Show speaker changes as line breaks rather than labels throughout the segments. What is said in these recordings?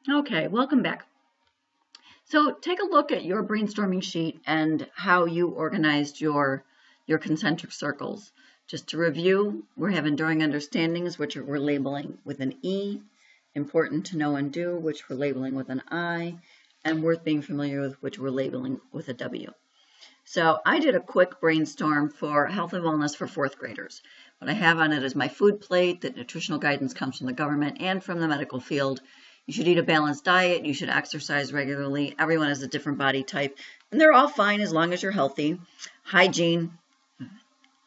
Okay, welcome back. So take a look at your brainstorming sheet and how you organized your concentric circles. Just to review, we're having enduring understandings, which we're labeling with an E, important to know and do, which we're labeling with an I, and worth being familiar with, which we're labeling with a W. So I did a quick brainstorm for health and wellness for fourth graders. What I have on it is my food plate, that nutritional guidance comes from the government and from the medical field. You should eat a balanced diet. You should exercise regularly. Everyone has a different body type, and they're all fine as long as you're healthy. Hygiene,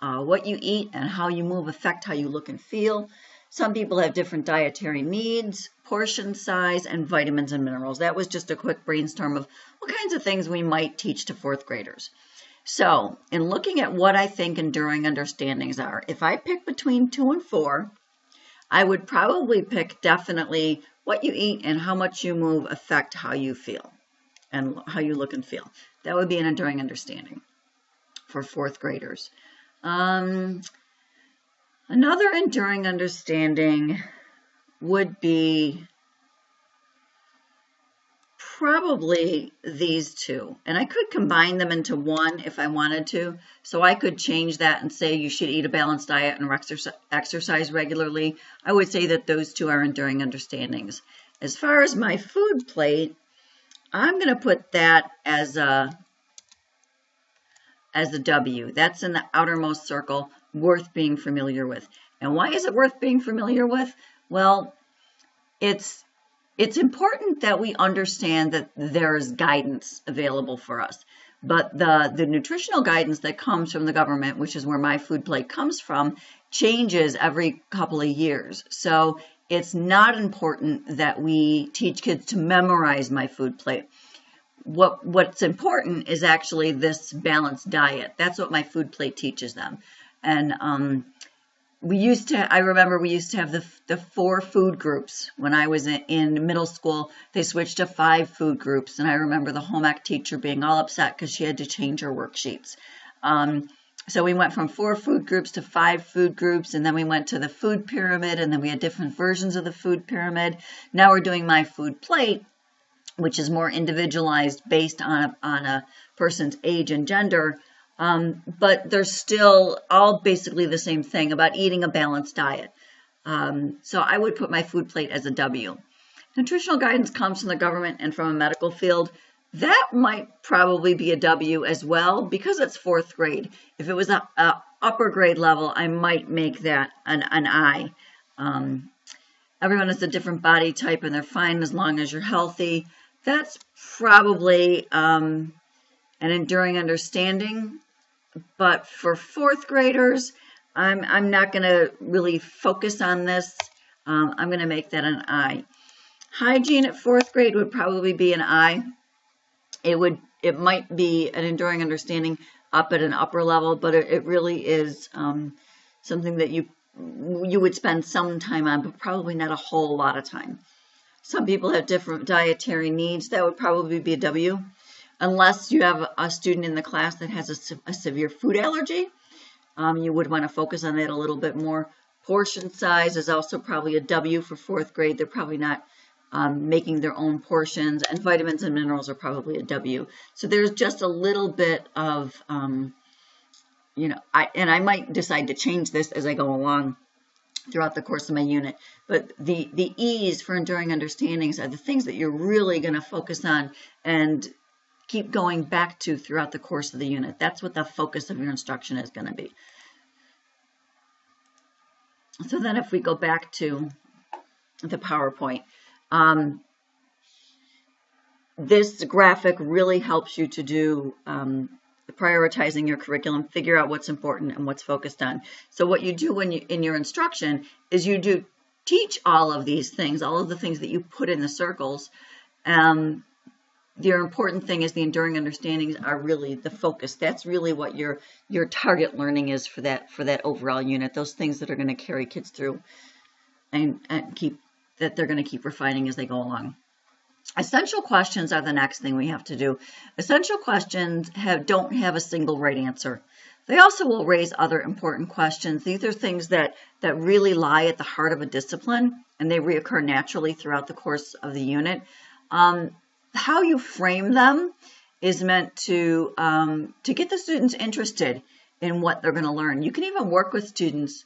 what you eat and how you move affect how you look and feel. Some people have different dietary needs, portion size, and vitamins and minerals. That was just a quick brainstorm of what kinds of things we might teach to fourth graders. So, in looking at what I think enduring understandings are, if I pick between 2 and 4, I would probably pick definitely what you eat and how much you move affect how you feel and how you look and feel. That would be an enduring understanding for fourth graders. Another enduring understanding would be probably these two, and I could combine them into one if I wanted to. So I could change that and say you should eat a balanced diet and exercise regularly. I would say that those two are enduring understandings. As far as my food plate, I'm going to put that as a W. That's in the outermost circle, worth being familiar with. And why is it worth being familiar with? Well, it's important that we understand that there's guidance available for us. But the nutritional guidance that comes from the government, which is where my food plate comes from, changes every couple of years. So it's not important that we teach kids to memorize my food plate. What's important is actually this balanced diet. That's what my food plate teaches them. And I remember we used to have the 4 food groups. When I was in middle school, they switched to 5 food groups. And I remember the home ec teacher being all upset because she had to change her worksheets. So we went from 4 food groups to 5 food groups, and then we went to the food pyramid, and then we had different versions of the food pyramid. Now we're doing my food plate, which is more individualized based on a person's age and gender. But they're still all basically the same thing about eating a balanced diet. So I would put my food plate as a W. Nutritional guidance comes from the government and from a medical field. That might probably be a W as well because it's fourth grade. If it was a upper grade level, I might make that an I. Everyone has a different body type and they're fine as long as you're healthy. That's probably an enduring understanding. But for fourth graders, I'm not going to really focus on this. I'm going to make that an I. Hygiene at fourth grade would probably be an I. It might be an enduring understanding up at an upper level, but it really is something that you would spend some time on, but probably not a whole lot of time. Some people have different dietary needs. That would probably be a W. Unless you have a student in the class that has a severe food allergy, you would want to focus on that a little bit more. Portion size is also probably a W for fourth grade. They're probably not making their own portions, and vitamins and minerals are probably a W. So there's just a little bit of, I might decide to change this as I go along throughout the course of my unit. But the E's for enduring understandings are the things that you're really going to focus on and keep going back to throughout the course of the unit. That's what the focus of your instruction is going to be. So then if we go back to the PowerPoint, this graphic really helps you to do prioritizing your curriculum, figure out what's important and what's focused on. So what you do in your instruction is you do teach all of these things, all of the things that you put in the circles. The important thing is the enduring understandings are really the focus. That's really what your target learning is for that overall unit. Those things that are going to carry kids through and they're going to keep refining as they go along. Essential questions are the next thing we have to do. Essential questions don't have a single right answer. They also will raise other important questions. These are things that really lie at the heart of a discipline. and they reoccur naturally throughout the course of the unit. How you frame them is meant to get the students interested in what they're going to learn. You can even work with students.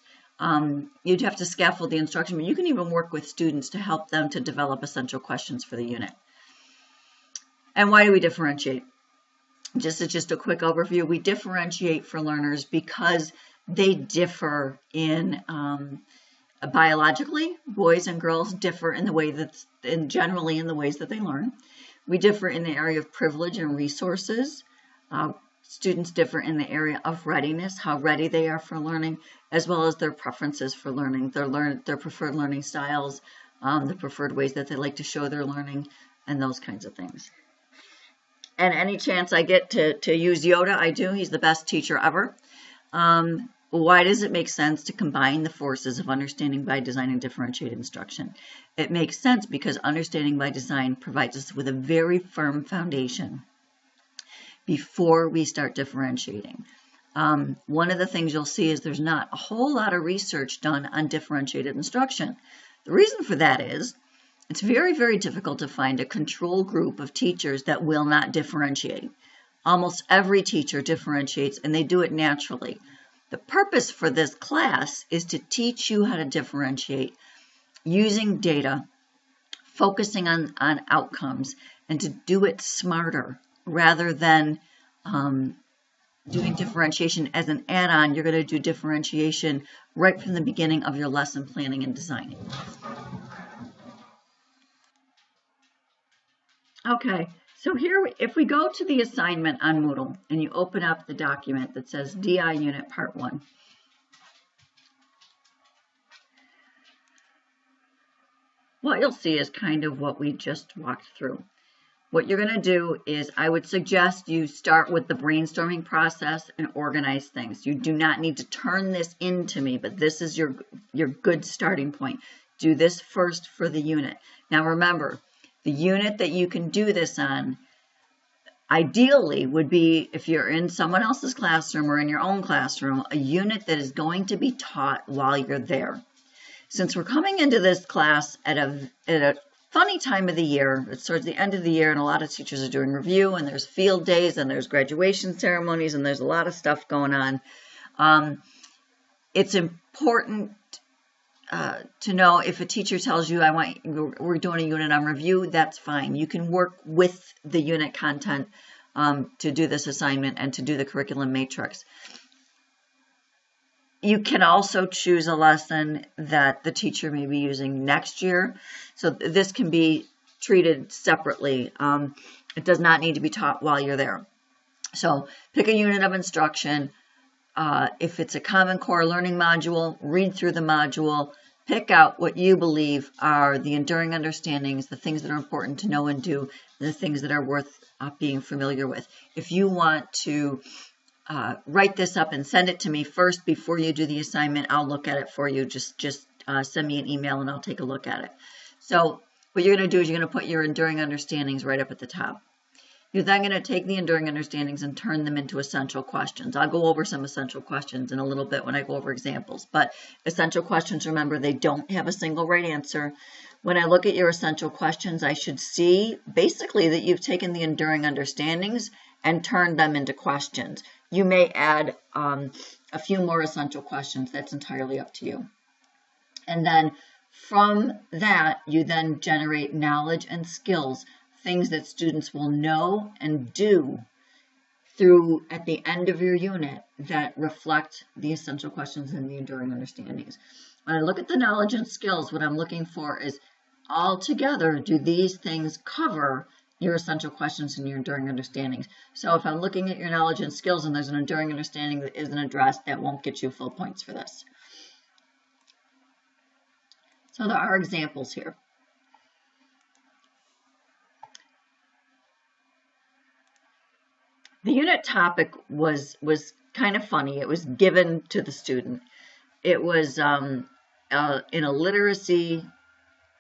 You'd have to scaffold the instruction, but you can even work with students to help them to develop essential questions for the unit. And why do we differentiate? Just a quick overview. We differentiate for learners because they differ in biologically. Boys and girls differ in the way generally in the ways that they learn. We differ in the area of privilege and resources. Students differ in the area of readiness, how ready they are for learning, as well as their preferences for learning, their preferred learning styles, the preferred ways that they like to show their learning, and those kinds of things. And any chance I get to use Yoda, I do. He's the best teacher ever. Why does it make sense to combine the forces of understanding by design and differentiated instruction? It makes sense because understanding by design provides us with a very firm foundation before we start differentiating. One of the things you'll see is there's not a whole lot of research done on differentiated instruction. The reason for that is it's very, very difficult to find a control group of teachers that will not differentiate. Almost every teacher differentiates, and they do it naturally. The purpose for this class is to teach you how to differentiate using data, focusing on outcomes, and to do it smarter rather than doing differentiation as an add-on. You're going to do differentiation right from the beginning of your lesson planning and designing. Okay, so here, if we go to the assignment on Moodle and you open up the document that says DI Unit Part 1, what you'll see is kind of what we just walked through. What you're going to do is I would suggest you start with the brainstorming process and organize things. You do not need to turn this into me, but this is your good starting point. Do this first for the unit. Now remember, the unit that you can do this on ideally would be, if you're in someone else's classroom or in your own classroom, a unit that is going to be taught while you're there. Since we're coming into this class at a funny time of the year, it's towards the end of the year and a lot of teachers are doing review and there's field days and there's graduation ceremonies and there's a lot of stuff going on. It's important to know if a teacher tells you, we're doing a unit on review, that's fine. You can work with the unit content to do this assignment and to do the curriculum matrix. You can also choose a lesson that the teacher may be using next year. So this can be treated separately. It does not need to be taught while you're there. So pick a unit of instruction. If it's a Common Core learning module, read through the module. Pick out what you believe are the enduring understandings, the things that are important to know and do, and the things that are worth being familiar with. If you want to write this up and send it to me first before you do the assignment, I'll look at it for you. Just send me an email and I'll take a look at it. So what you're going to do is you're going to put your enduring understandings right up at the top. You're then going to take the enduring understandings and turn them into essential questions. I'll go over some essential questions in a little bit when I go over examples. But essential questions, remember, they don't have a single right answer. When I look at your essential questions, I should see basically that you've taken the enduring understandings and turned them into questions. You may add a few more essential questions. That's entirely up to you. And then from that, you then generate knowledge and skills, things that students will know and do through at the end of your unit that reflect the essential questions and the enduring understandings. When I look at the knowledge and skills, what I'm looking for is all together, do these things cover your essential questions and your enduring understandings? So if I'm looking at your knowledge and skills and there's an enduring understanding that isn't addressed, that won't get you full points for this. So there are examples here. The unit topic was kind of funny. It was given to the student. It was in a literacy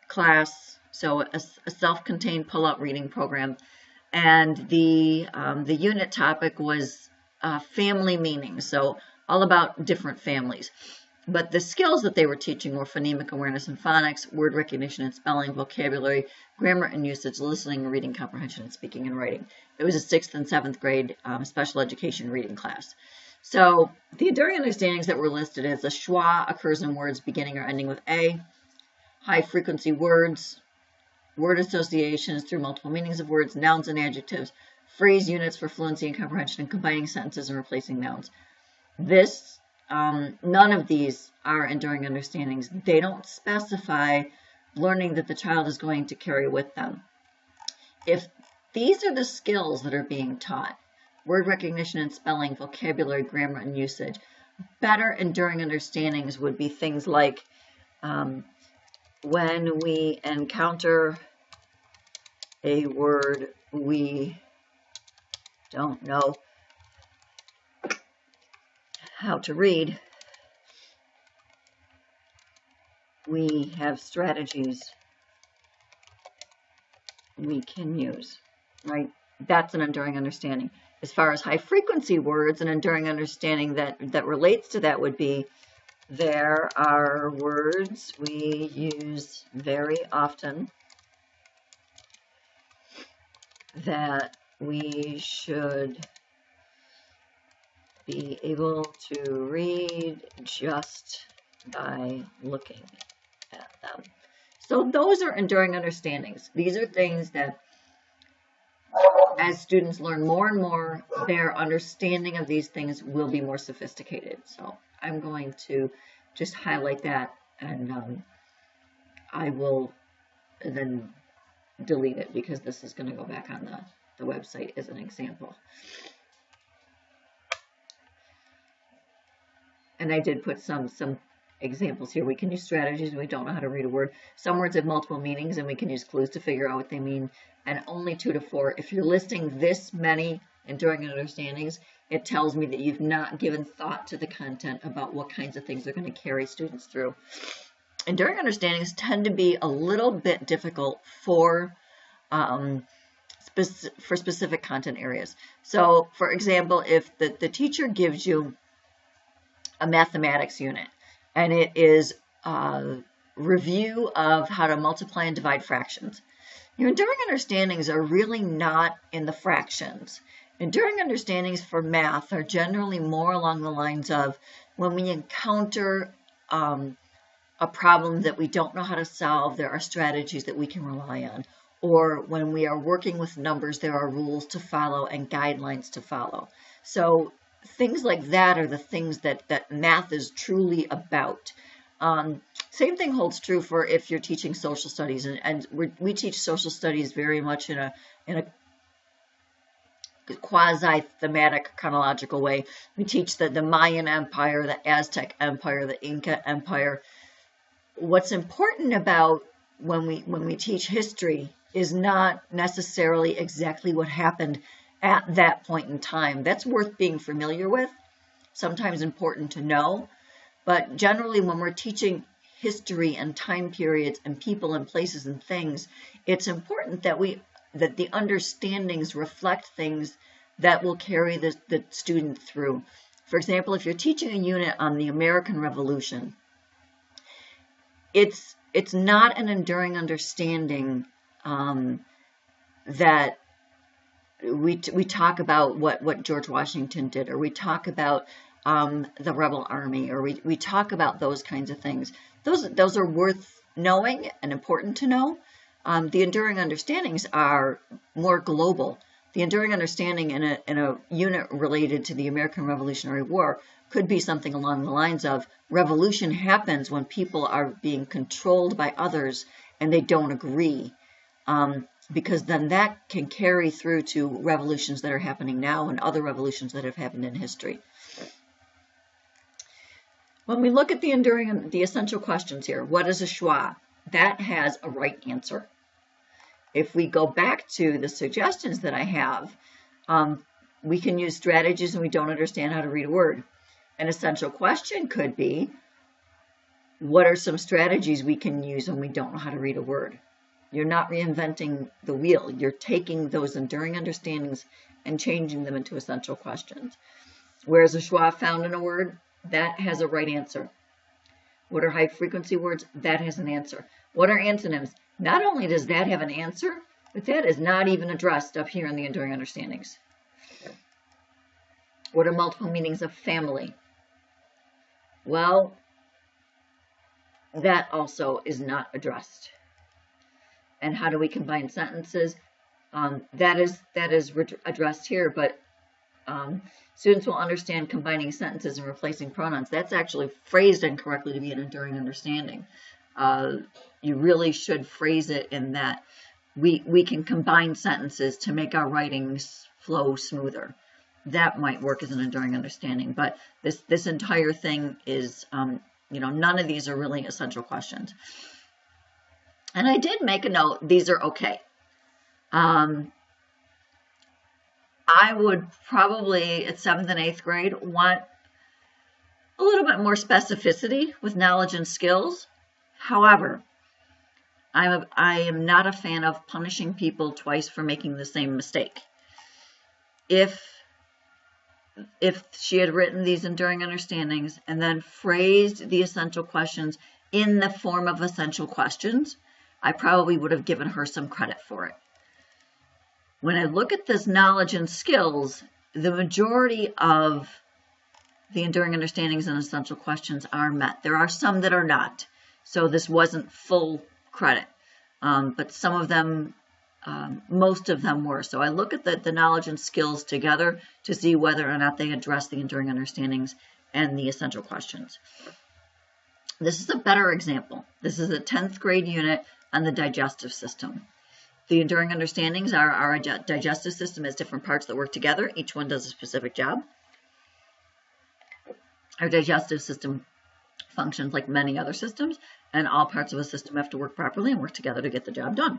class, so a self-contained pull-out reading program, and the unit topic was family meaning, so all about different families. But the skills that they were teaching were phonemic awareness and phonics, word recognition and spelling, vocabulary, grammar and usage, listening, reading, comprehension, and speaking and writing. It was a 6th and 7th grade special education reading class. So the enduring understandings that were listed as the schwa occurs in words beginning or ending with A, high frequency words, word associations through multiple meanings of words, nouns and adjectives, phrase units for fluency and comprehension, and combining sentences and replacing nouns. None of these are enduring understandings. They don't specify learning that the child is going to carry with them. If these are the skills that are being taught, word recognition and spelling, vocabulary, grammar, and usage, better enduring understandings would be things like when we encounter a word we don't know how to read, we have strategies we can use, right? That's an enduring understanding. As far as high frequency words, an enduring understanding that relates to that would be there are words we use very often that we should be able to read just by looking at them. So those are enduring understandings. These are things that as students learn more and more, their understanding of these things will be more sophisticated. So I'm going to just highlight that, and I will then delete it because this is going to go back on the website as an example. And I did put some examples here. We can use strategies when we don't know how to read a word. Some words have multiple meanings, and we can use clues to figure out what they mean. And only 2 to 4. If you're listing this many enduring understandings, it tells me that you've not given thought to the content about what kinds of things are going to carry students through. Enduring understandings tend to be a little bit difficult for specific content areas. So, for example, if the teacher gives you a mathematics unit, and it is a review of how to multiply and divide fractions. Your enduring understandings are really not in the fractions. Enduring understandings for math are generally more along the lines of when we encounter a problem that we don't know how to solve, there are strategies that we can rely on. Or when we are working with numbers, there are rules to follow and guidelines to follow. So things like that are the things that math is truly about. Same thing holds true for if you're teaching social studies, and we teach social studies very much in a quasi-thematic chronological way. We teach the Mayan Empire, the Aztec Empire, the Inca Empire. What's important about when we teach history is not necessarily exactly what happened at that point in time. That's worth being familiar with, sometimes important to know, but generally when we're teaching history and time periods and people and places and things, it's important that the understandings reflect things that will carry the student through. For example, if you're teaching a unit on the American Revolution, it's not an enduring understanding that we talk about what George Washington did, or we talk about the rebel army, or we talk about those kinds of things. Those are worth knowing and important to know. The enduring understandings are more global. The enduring understanding in a unit related to the American Revolutionary War could be something along the lines of revolution happens when people are being controlled by others and they don't agree. Because then that can carry through to revolutions that are happening now and other revolutions that have happened in history. When we look at the essential questions here, what is a schwa? That has a right answer. If we go back to the suggestions that I have, we can use strategies when we don't understand how to read a word. An essential question could be, what are some strategies we can use when we don't know how to read a word? You're not reinventing the wheel. You're taking those enduring understandings and changing them into essential questions. Whereas a schwa found in a word, that has a right answer. What are high frequency words? That has an answer. What are antonyms? Not only does that have an answer, but that is not even addressed up here in the enduring understandings. What are multiple meanings of family? Well, that also is not addressed. And how do we combine sentences? That is addressed here, but students will understand combining sentences and replacing pronouns. That's actually phrased incorrectly to be an enduring understanding. You really should phrase it in that we can combine sentences to make our writings flow smoother. That might work as an enduring understanding, but this entire thing is, none of these are really essential questions. And I did make a note, these are okay. I would probably, at 7th and 8th grade, want a little bit more specificity with knowledge and skills. However, I am not a fan of punishing people twice for making the same mistake. If she had written these enduring understandings and then phrased the essential questions in the form of essential questions, I probably would have given her some credit for it. When I look at this knowledge and skills, the majority of the enduring understandings and essential questions are met. There are some that are not, so this wasn't full credit, but some of them, most of them were. So I look at the knowledge and skills together to see whether or not they address the enduring understandings and the essential questions. This is a better example. This is a 10th grade unit on the digestive system. The enduring understandings are our digestive system has different parts that work together. Each one does a specific job. Our digestive system functions like many other systems, and all parts of a system have to work properly and work together to get the job done.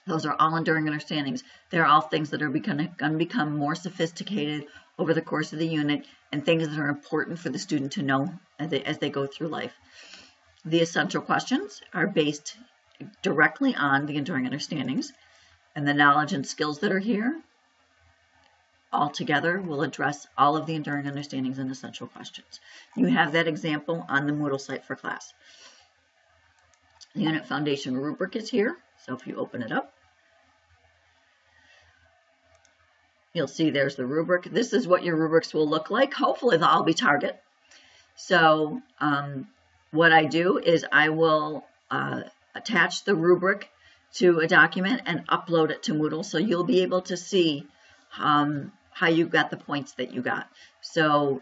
Those are all enduring understandings. They're all things that are going to become more sophisticated over the course of the unit and things that are important for the student to know as they go through life. The essential questions are based directly on the enduring understandings, and the knowledge and skills that are here all together will address all of the enduring understandings and essential questions. You have that example on the Moodle site for class. The unit foundation rubric is here, so if you open it up, you'll see there's the rubric. This is what your rubrics will look like. Hopefully they'll all be target. So what I do is I will attach the rubric to a document and upload it to Moodle, so you'll be able to see how you got the points that you got. So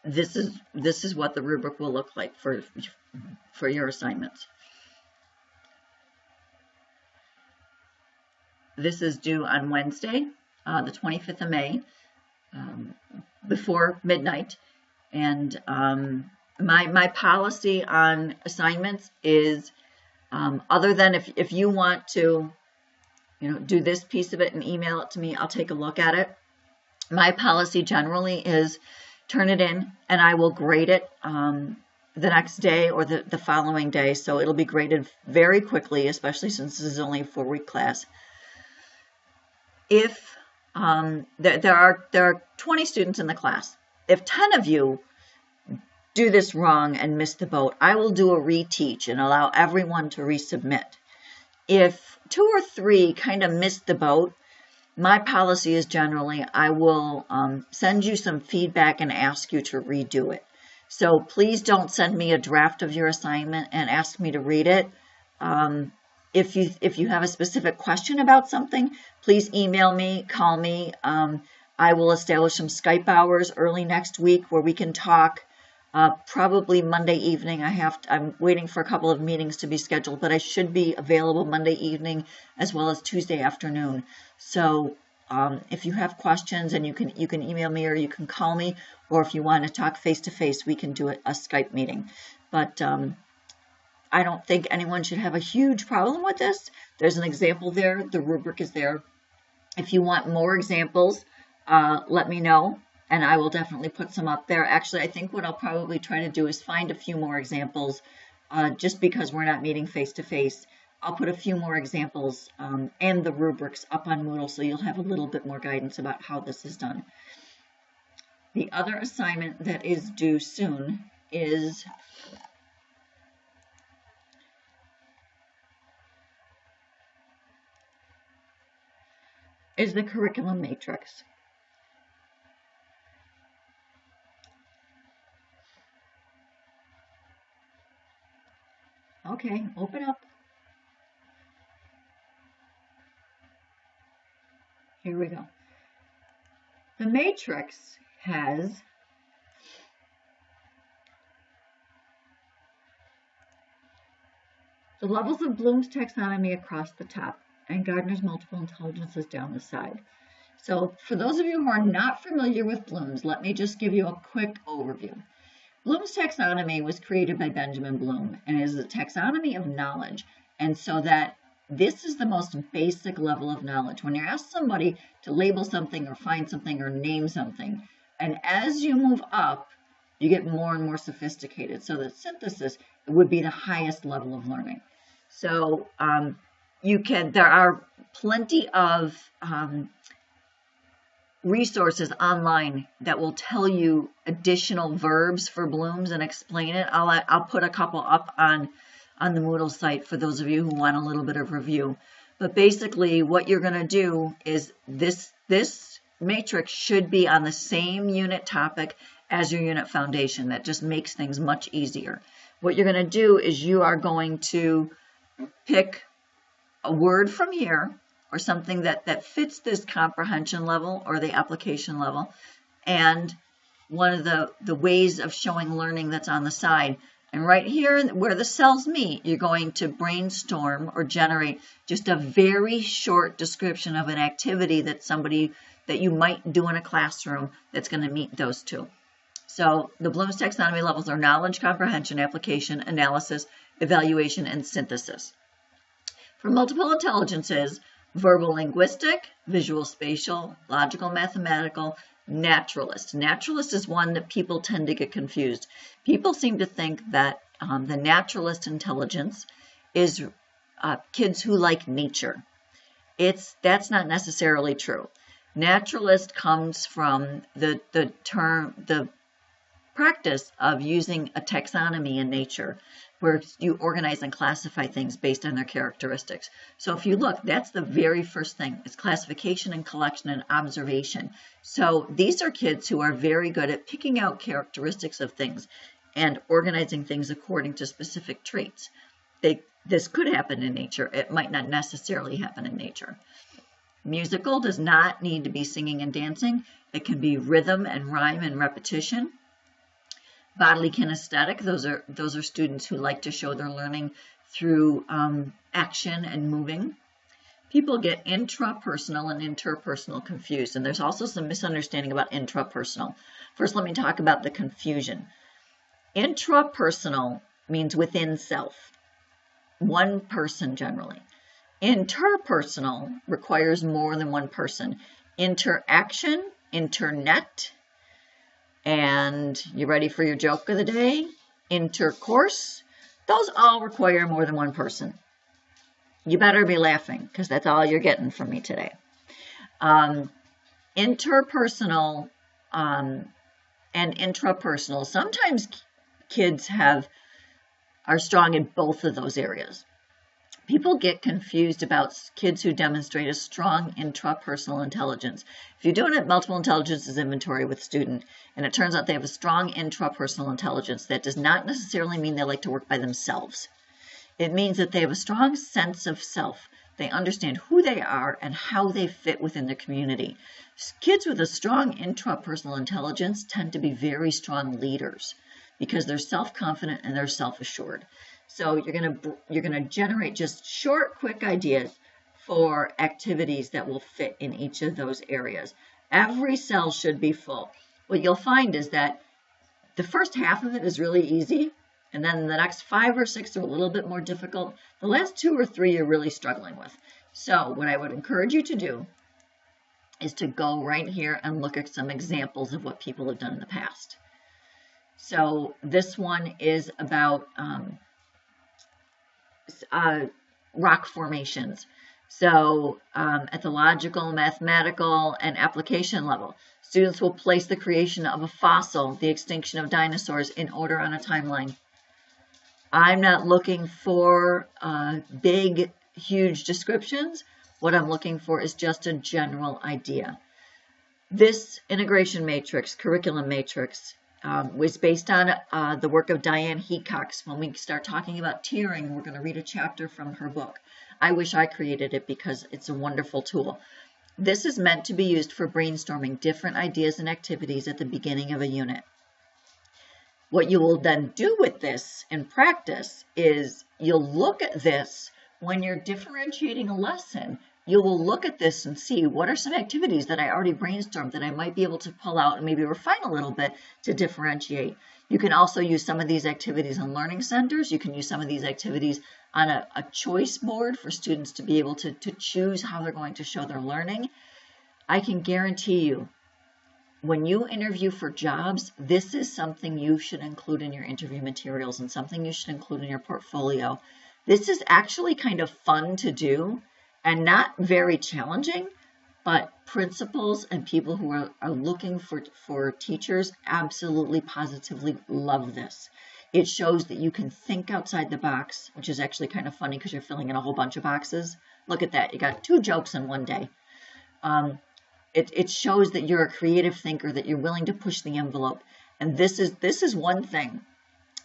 this is what the rubric will look like for your assignments. This is due on Wednesday, the 25th of May, before midnight. And my policy on assignments is, other than if you want to, do this piece of it and email it to me, I'll take a look at it. My policy generally is turn it in and I will grade it the next day or the following day. So it'll be graded very quickly, especially since this is only a 4-week class. If there are 20 students in the class, if 10 of you do this wrong and miss the boat, I will do a reteach and allow everyone to resubmit. If 2 or 3 kind of miss the boat, my policy is generally I will send you some feedback and ask you to redo it. So please don't send me a draft of your assignment and ask me to read it. If you have a specific question about something, please email me, call me. I will establish some Skype hours early next week where we can talk. Probably Monday evening. I'm waiting for a couple of meetings to be scheduled, but I should be available Monday evening as well as Tuesday afternoon. So if you have questions, and you can email me or you can call me, or if you want to talk face to face, we can do a Skype meeting. But I don't think anyone should have a huge problem with this. There's an example there. The rubric is there. If you want more examples, let me know. And I will definitely put some up there. Actually, I think what I'll probably try to do is find a few more examples, just because we're not meeting face-to-face. I'll put a few more examples and the rubrics up on Moodle, so you'll have a little bit more guidance about how this is done. The other assignment that is due soon is the curriculum matrix. Okay, open up. Here we go. The matrix has the levels of Bloom's taxonomy across the top and Gardner's multiple intelligences down the side. So for those of you who are not familiar with Bloom's, let me just give you a quick overview. Bloom's taxonomy was created by Benjamin Bloom and is a taxonomy of knowledge. And so that this is the most basic level of knowledge. When you ask somebody to label something or find something or name something, and as you move up, you get more and more sophisticated. So the synthesis would be the highest level of learning. So there are plenty of resources online that will tell you additional verbs for Bloom's and explain it. I'll put a couple up on the Moodle site for those of you who want a little bit of review. But basically what you're going to do is this matrix should be on the same unit topic as your unit foundation. That just makes things much easier. What you're going to do is you are going to pick a word from here or something that fits this comprehension level or the application level, and one of the ways of showing learning that's on the side. And right here where the cells meet, you're going to brainstorm or generate just a very short description of an activity that you might do in a classroom that's going to meet those two. So the Bloom's taxonomy levels are knowledge, comprehension, application, analysis, evaluation, and synthesis. For multiple intelligences, verbal linguistic, visual spatial, logical mathematical, naturalist. Naturalist is one that people tend to get confused. People seem to think that the naturalist intelligence is kids who like nature. That's not necessarily true. Naturalist comes from the practice of using a taxonomy in nature, where you organize and classify things based on their characteristics. So if you look, that's the very first thing. It's classification and collection and observation. So these are kids who are very good at picking out characteristics of things and organizing things according to specific traits. This could happen in nature. It might not necessarily happen in nature. Musical does not need to be singing and dancing. It can be rhythm and rhyme and repetition. Bodily kinesthetic, those are students who like to show their learning through action and moving. People get intrapersonal and interpersonal confused, and there's also some misunderstanding about intrapersonal. First, let me talk about the confusion. Intrapersonal means within self, one person generally. Interpersonal requires more than one person. Interaction, internet, and you ready for your joke of the day? Intercourse. Those all require more than one person. You better be laughing because that's all you're getting from me today. Interpersonal and intrapersonal. Sometimes kids are strong in both of those areas. People get confused about kids who demonstrate a strong intrapersonal intelligence. If you're doing a multiple intelligences inventory with a student, and it turns out they have a strong intrapersonal intelligence, that does not necessarily mean they like to work by themselves. It means that they have a strong sense of self. They understand who they are and how they fit within their community. Kids with a strong intrapersonal intelligence tend to be very strong leaders because they're self-confident and they're self-assured. So you're gonna generate just short, quick ideas for activities that will fit in each of those areas. Every cell should be full. What you'll find is that the first half of it is really easy, and then the next 5 or 6 are a little bit more difficult. The last 2 or 3 you're really struggling with. So what I would encourage you to do is to go right here and look at some examples of what people have done in the past. So this one is about rock formations. So at the logical, mathematical, and application level, students will place the creation of a fossil, the extinction of dinosaurs, in order on a timeline. I'm not looking for big, huge descriptions. What I'm looking for is just a general idea. This integration matrix, curriculum matrix, was based on the work of Diane Heacox. When we start talking about tiering, we're going to read a chapter from her book. I wish I created it because it's a wonderful tool. This is meant to be used for brainstorming different ideas and activities at the beginning of a unit. What you will then do with this in practice is you'll look at this when you're differentiating a lesson. You will look at this and see what are some activities that I already brainstormed that I might be able to pull out and maybe refine a little bit to differentiate. You can also use some of these activities in learning centers. You can use some of these activities on a choice board for students to be able to choose how they're going to show their learning. I can guarantee you, when you interview for jobs, this is something you should include in your interview materials and something you should include in your portfolio. This is actually kind of fun to do and not very challenging, but principals and people who are looking for teachers absolutely, positively love this. It shows that you can think outside the box, which is actually kind of funny because you're filling in a whole bunch of boxes. Look at that. You got 2 jokes in one day. It shows that you're a creative thinker, that you're willing to push the envelope. And this is one thing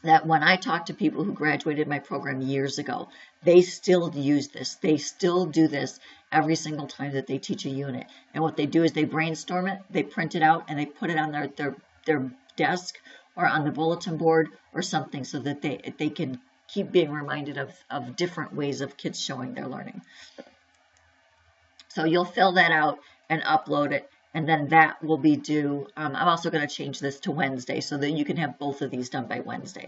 that when I talk to people who graduated my program years ago, they still use this. They still do this every single time that they teach a unit. And what they do is they brainstorm it, they print it out, and they put it on their desk or on the bulletin board or something so that they can keep being reminded of different ways of kids showing their learning. So you'll fill that out and upload it, and then that will be due. I'm also going to change this to Wednesday so that you can have both of these done by Wednesday.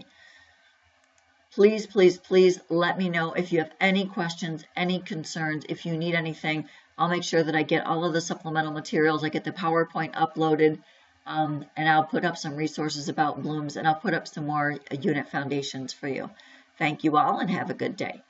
Please, please, please let me know if you have any questions, any concerns. If you need anything, I'll make sure that I get all of the supplemental materials. I get the PowerPoint uploaded, and I'll put up some resources about blooms, and I'll put up some more unit foundations for you. Thank you all, and have a good day.